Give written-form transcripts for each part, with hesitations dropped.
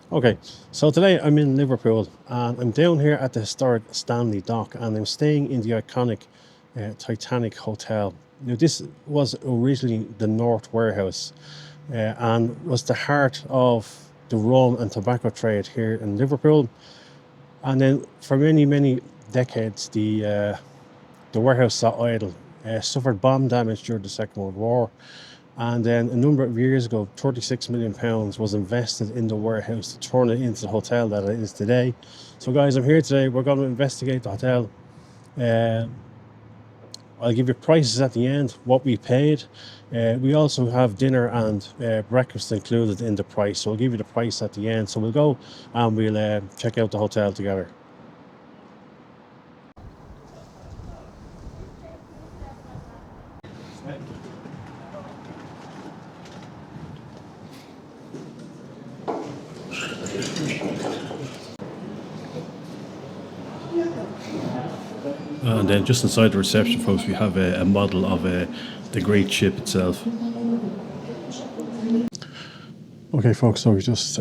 Okay, so today I'm in Liverpool and I'm down here at the historic Stanley Dock and I'm staying in the iconic Titanic Hotel. Now, this was originally the North Warehouse and was the heart of the rum and tobacco trade here in Liverpool. And then for many, many decades, the warehouse sat idle, suffered bomb damage during the Second World War, and then a number of years ago, £36 million was invested in the warehouse to turn it into the hotel that it is today. So, guys, I'm here today. We're going to investigate the hotel. Uh, I'll give you prices at the end, what we paid. We also have dinner and breakfast included in the price. So, I'll give you the price at the end. So, we'll go and we'll check out the hotel together. And then just inside the reception, folks, we have a model of the great ship itself. Okay, folks, so we just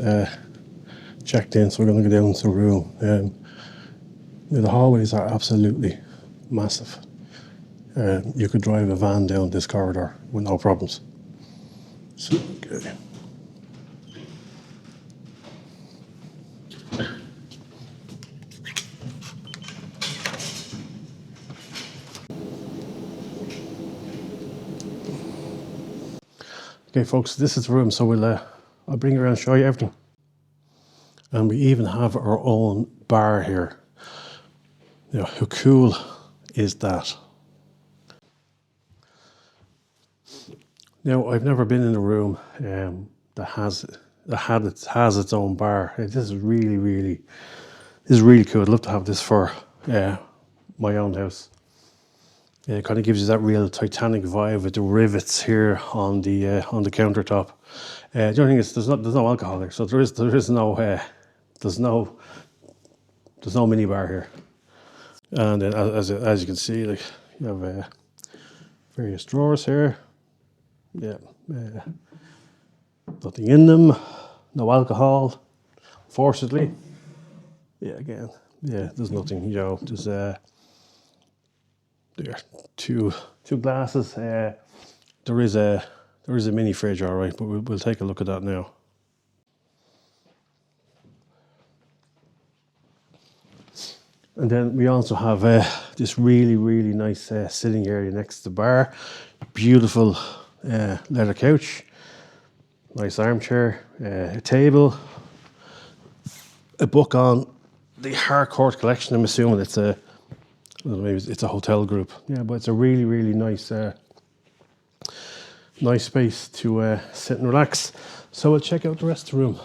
checked in, so we're going to go down to the room. The hallways are absolutely massive. You could drive a van down this corridor with no problems. So, okay. Okay, folks, this is the room, so I'll bring you around and show you everything. And we even have our own bar here. You know, how cool is that? Now, I've never been in a room that has its own bar. This is really cool. I'd love to have this for my own house. It kind of gives you that real Titanic vibe with the rivets here on the countertop. The only thing is there's no alcohol here, so there's no mini bar here. And then as you can see, like, you have various drawers here. Yeah, nothing in them, no alcohol, fortunately. Yeah, again, yeah, there's nothing. You know, there's there two glasses. There is a mini fridge, all right, but we'll take a look at that now. And then we also have this really nice sitting area next to the bar. Beautiful leather couch, nice armchair, a table, a book on the Harcourt collection. I'm assuming it's maybe it's a hotel group. Yeah, but it's a really nice nice space to sit and relax. So we'll check out the rest of the room.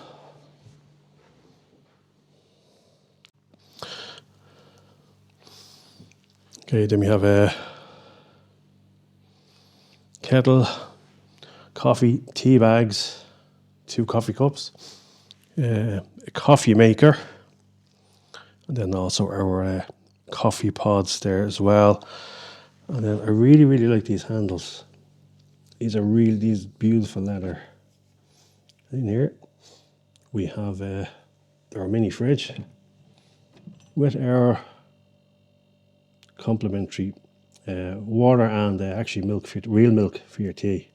Okay, then we have a kettle, coffee, tea bags, 2 coffee cups, a coffee maker, and then also our coffee pods there as well. And then I really like these handles. These beautiful leather. In here we have our mini fridge with our complimentary water and actually real milk for your tea.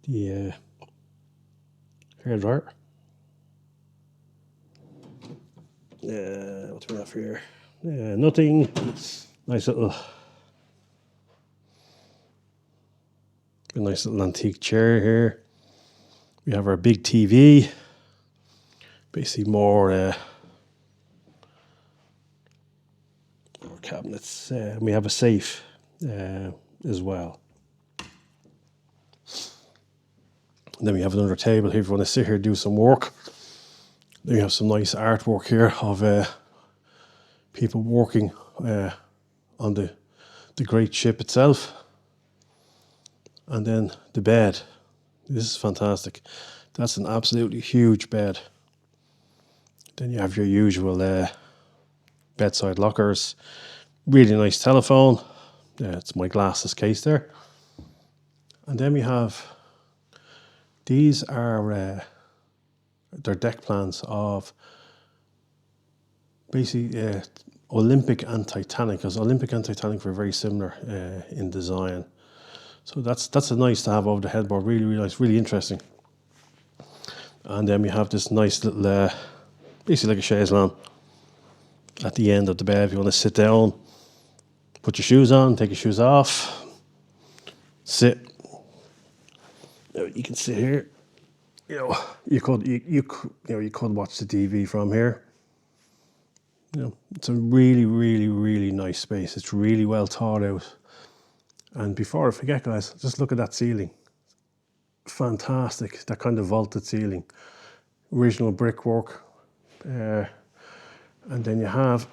The hair dryer. What do we have here? Nothing. Nice little antique chair here. We have our big TV. Basically more cabinets. We have a safe as well. And then we have another table here if you want to sit here and do some work. Then we have some nice artwork here of people working on the great ship itself. And then the bed. This is fantastic. That's an absolutely huge bed. Then you have your usual bedside lockers. Really nice telephone. It's my glasses case there. And then we have, these are their deck plans of basically Olympic and Titanic, because Olympic and Titanic were very similar in design. So that's a nice to have over the headboard. Really, really nice, really interesting. And then we have this nice little, basically like a chaise lounge at the end of the bed. If you want to sit down, put your shoes on, take your shoes off, sit. You can sit here. You could watch the TV from here. It's a really, really, really nice space. It's really well thought out. And before I forget, guys, just look at that ceiling. Fantastic, that kind of vaulted ceiling. Original brickwork. And then you have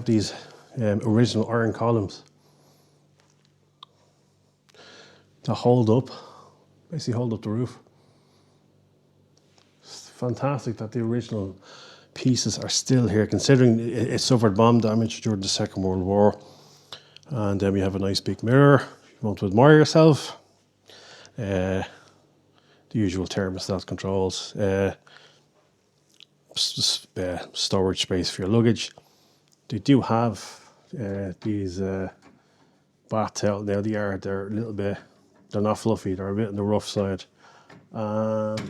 these original iron columns to basically hold up the roof. It's fantastic that the original pieces are still here, considering it suffered bomb damage during the Second World War. And then we have a nice big mirror if you want to admire yourself. The usual thermostat controls. Storage space for your luggage. They do have these bath towels. Now they're a little bit, they're not fluffy, they're a bit on the rough side. And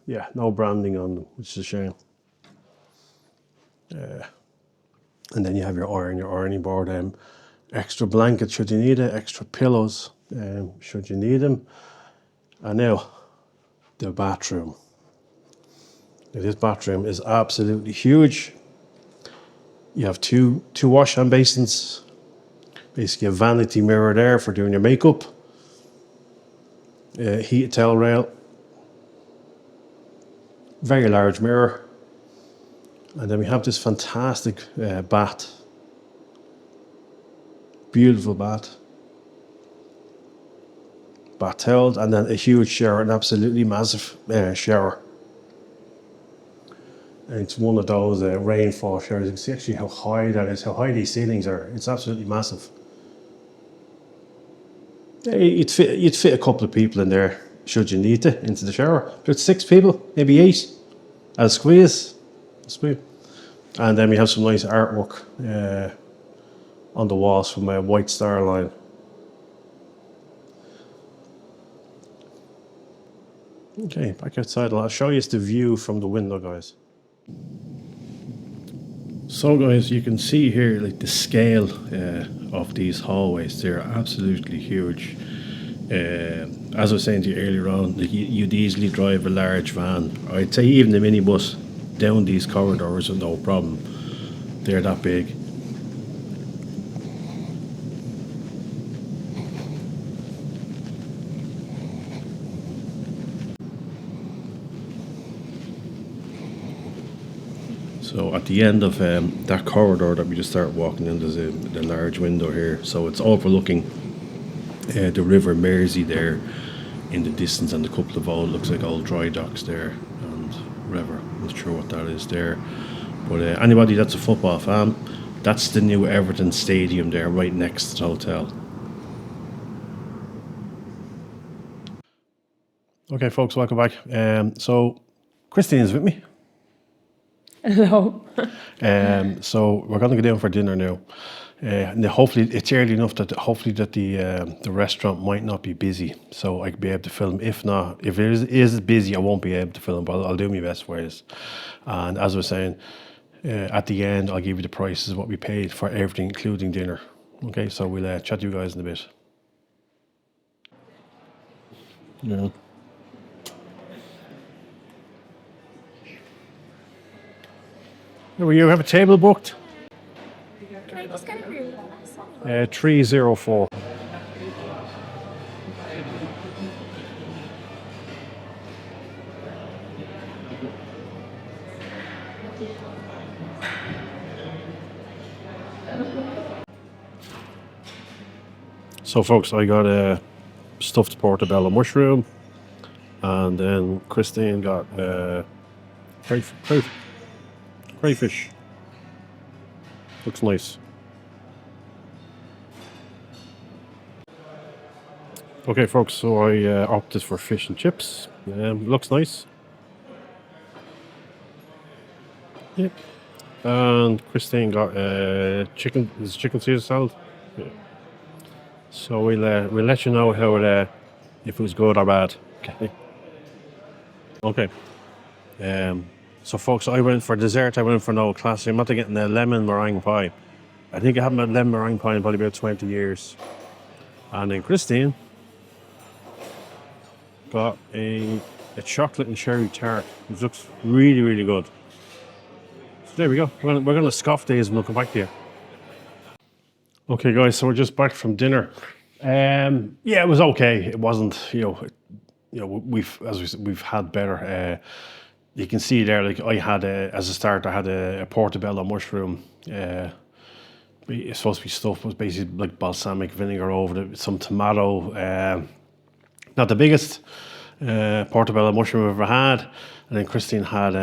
yeah, no branding on them, which is a shame. And then you have your ironing board. Extra blankets should you need it, extra pillows should you need them. And now, the bathroom. Now, this bathroom is absolutely huge. You have two wash hand basins, basically a vanity mirror there for doing your makeup, heated towel rail, very large mirror, and then we have this fantastic bath. Beautiful bath towels, and then a huge shower, an absolutely massive shower. And it's one of those rainfall showers. You can see actually how high that is, how high these ceilings are. It's absolutely massive. You'd fit a couple of people in there, should you need to, into the shower. There's 6 people, maybe 8. I'll squeeze. And then we have some nice artwork on the walls from my White Star Line. Okay, back outside. I'll show you the view from the window, guys. So, guys, you can see here like the scale of these hallways. They're absolutely huge. As I was saying to you earlier on, you'd easily drive a large van. I'd say even the minibus down these corridors with no problem. They're that big. So at the end of that corridor that we just started walking in, there's the large window here. So it's overlooking the River Mersey there in the distance, and a couple of looks like old dry docks there, and river. I'm not sure what that is there. But anybody that's a football fan, that's the new Everton Stadium there, right next to the hotel. Okay, folks, welcome back. So Christine is with me. Hello. So we're going to go down for dinner now. Now hopefully it's early enough that the restaurant might not be busy, so I could be able to film. If not, if it is busy, I won't be able to film, but I'll do my best for it. And as I was saying, at the end, I'll give you the prices of what we paid for everything, including dinner. Okay, so we'll chat to you guys in a bit. Yeah. You have a table booked? Can I just get a room? 304. So, folks, I got a stuffed portobello mushroom, and then Christine got crayfish. Looks nice. Okay, folks, so I opted for fish and chips. Looks nice. Yep. And Christine got chicken Caesar salad. Yeah. So we'll let you know how if it was good or bad. Okay. Okay. Um, so folks, I went for dessert. I went for no classic. I'm not getting a lemon meringue pie. I think I haven't had lemon meringue pie in probably about 20 years. And then Christine got a chocolate and cherry tart, which looks really, really good. So there we go. We're gonna scoff these and we'll come back to you. Okay, guys. So we're just back from dinner. Yeah, it was okay. It wasn't, we've had better. You can see there, like I had as a start, I had a portobello mushroom. It's supposed to be stuffed with basically like balsamic vinegar over it, some tomato. Not the biggest portobello mushroom I've ever had. And then Christine had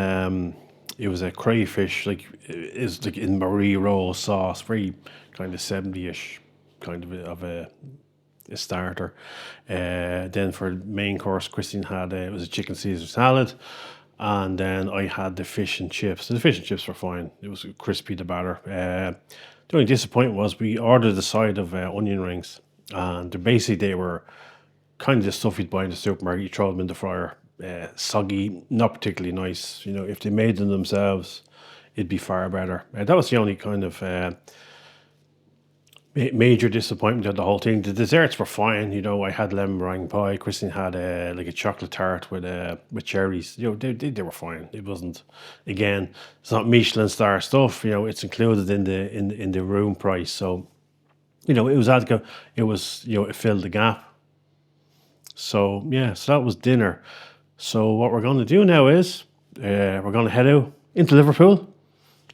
it was a crayfish, like it's like in Marie roll sauce, very kind of 70-ish kind of a starter. Then for main course, Christine had it was a chicken Caesar salad, and then I had the fish and chips. The fish and chips were fine. It was crispy, the batter. The only disappointment was we ordered a side of onion rings, and they were kind of the stuff you'd buy in the supermarket. You throw them in the fryer, soggy, not particularly nice. If they made them themselves, it'd be far better. That was the only kind of major disappointment of the whole thing. The desserts were fine. I had lemon meringue pie. Kristen had like a chocolate tart with cherries. They were fine. It wasn't, again, it's not Michelin star stuff. It's included in the room price. So, it was adequate. It was, it filled the gap. So yeah, so that was dinner. So what we're going to do now is we're going to head out into Liverpool.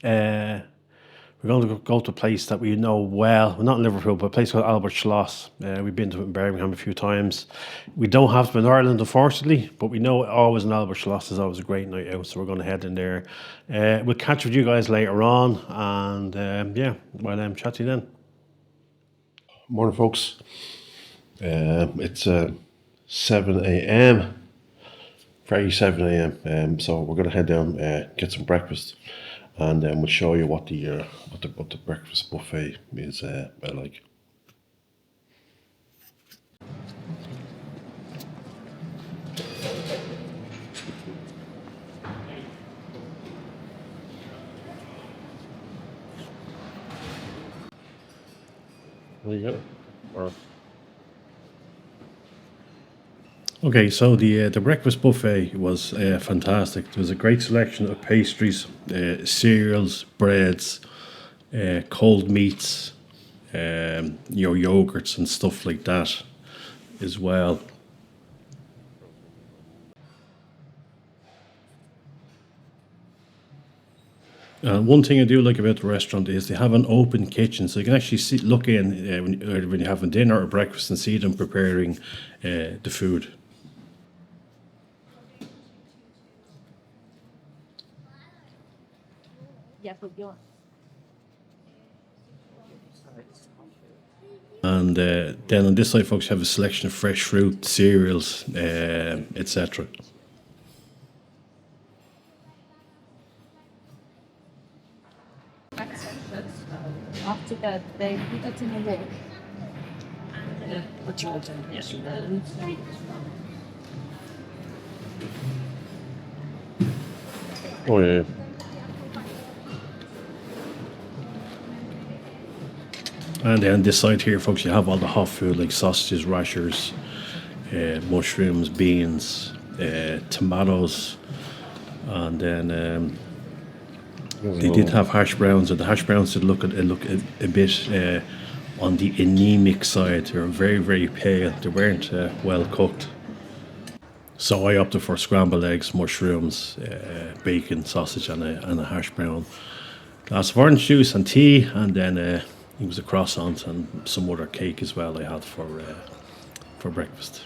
We're going to go to a place that we know well. Not in Liverpool, but a place called Albert Schloss. We've been to it in Birmingham a few times. We don't have to in Ireland, unfortunately, but we know always in Albert Schloss is always a great night out. So we're going to head in there. We'll catch up with you guys later on. And yeah, well, chat to you then. Morning, folks. It's 7 a.m. Friday, 7 a.m. So we're gonna head down, get some breakfast, and then we'll show you what the breakfast buffet is like. There you go. Okay, so the breakfast buffet was fantastic. There was a great selection of pastries, cereals, breads, cold meats, yogurts and stuff like that as well. One thing I do like about the restaurant is they have an open kitchen, so you can actually look in when you're having dinner or breakfast and see them preparing the food. And then on this side, folks, you have a selection of fresh fruit, cereals, etc. After that, they put it in a bowl. Oh yeah. And then this side here, folks, you have all the hot food like sausages, rashers, mushrooms, beans, tomatoes, and then they did have hash browns, and the hash browns did look a bit on the anemic side. They were very, very pale. They weren't well cooked. So I opted for scrambled eggs, mushrooms, bacon, sausage, and a hash brown. Glass of orange juice and tea, and then it was a croissant and some other cake as well I had for breakfast.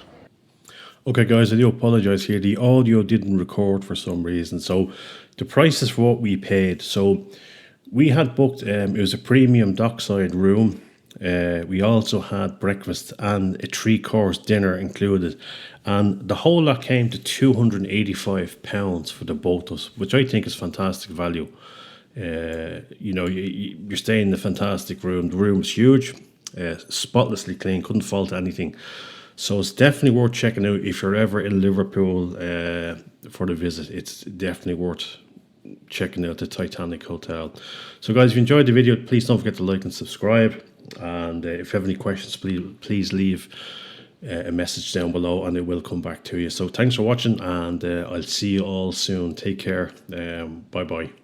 Okay, guys, I do apologise here. The audio didn't record for some reason. So the prices for what we paid. So we had booked, it was a premium dockside room. We also had breakfast and a 3-course dinner included. And the whole lot came to £285 for the both of us, which I think is fantastic value. You know, you're staying in a fantastic room. The room's huge, spotlessly clean, couldn't fault anything. So it's definitely worth checking out if you're ever in Liverpool for the visit. It's definitely worth checking out the Titanic Hotel. So guys, if you enjoyed the video, please don't forget to like and subscribe. And if you have any questions, please leave a message down below and it will come back to you. So thanks for watching, and I'll see you all soon. Take care. Bye bye.